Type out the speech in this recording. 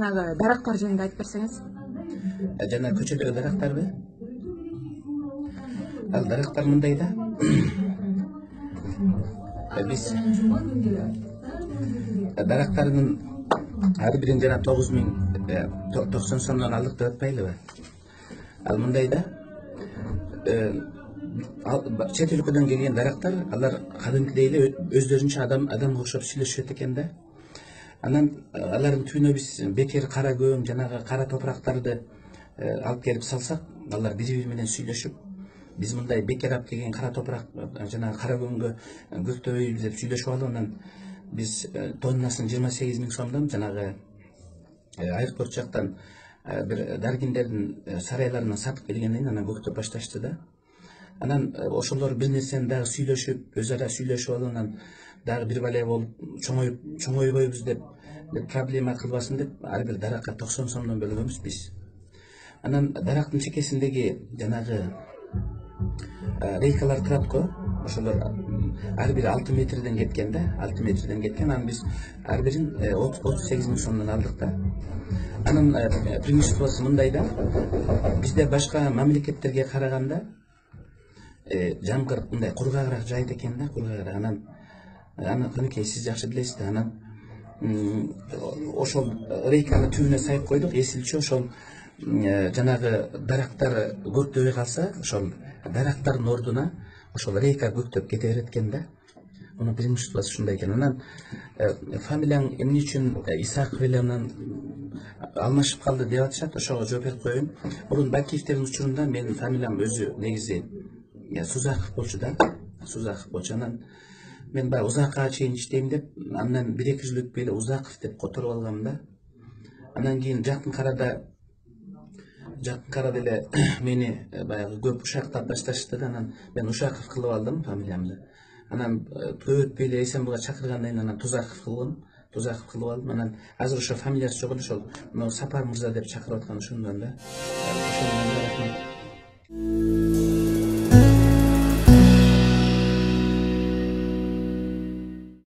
жанагы дарактар жөнүндө айтып берсеңиз. Жана көчөдөгү дарактарбы? Ал дарактар мындай да. Биз дарактардын ар бирин жана 9090 сомдон алдык деп атпайлыбы? Ал мындай да. Чет өлкөдөн келген дарактар, алар кадимкидей эле өздөрүнчө адамга окшоп сүйлөшөт экен да. Анан алардын түбүнө биз бекер кара көң, жанагы кара топурактарды алып келип салсак, алар бири бири менен сүйлөшүп, биз мындай бекер алып келген кара топурак, жанагы кара көңгө көктөбөйбүз деп сүйлөшүп алып, анан биз тоннасын 28 000 сомдон жанагы аэропорт жактан бир даргиндердин сарайларынан сатып келгенден анан көктөп башташты да. Анан ошолор бир нерсени дагы сүйлөшүп, өз ара сүйлөшүп алып, анан дагы бир бале болуп чоңойбойбуз деп проблема кылбасын деп ар бир даракка 90 сомдон бөлгөнбүз биз. Анан дарактын чекесиндеги жанагы рейкалар турат го, ошолор ар бири 6 метрден кеткен да, 6 метрден кеткен. Анан биз ар бирин 38 000 сомдон алдык да. Анан преимуществосу мындай да, бизде башка мамлекеттерге караганда жамгыр мындай кургагыраак жайыт экен да, кургагыраак. Анан кынекей сиз жакшы билесиз да. Анан ошол рейканы түбүнө сайып койдук, эсилчү ошол жанагы дарактар көктөбөй калса, ошол дарактардын ордуна ошол рейка көктөп кете берет экен да. Мунун преимуществосу ушундай экен. Анан фамилияң эмне үчүн Исаков эле анан алмашып калды деп атышат, ошого жооп берип коеюн. Мурун Бакиевтердин учурунда менин фамилиям өзү негизи Сузаков болчу да, Сузаков болчу. Анан мен баягы узакка чейин иштейм деп, андан 1-2 жыл өтпөй эле Узаков деп которуп алгам да. Анан кийин жакын карада эле мени баягы көп Ушактап башташты да. Анан мен Ушаков кылып алдым фамилиямды. Анан көп өтпөй эле Эсенбуга чакыргандан кийин анан Тузаков кылып алдым. Анан азыр ошо фамилиясы жок эле, ошол Сапар мырза деп чакырып аткан ошондон да. Ошондон рахмат.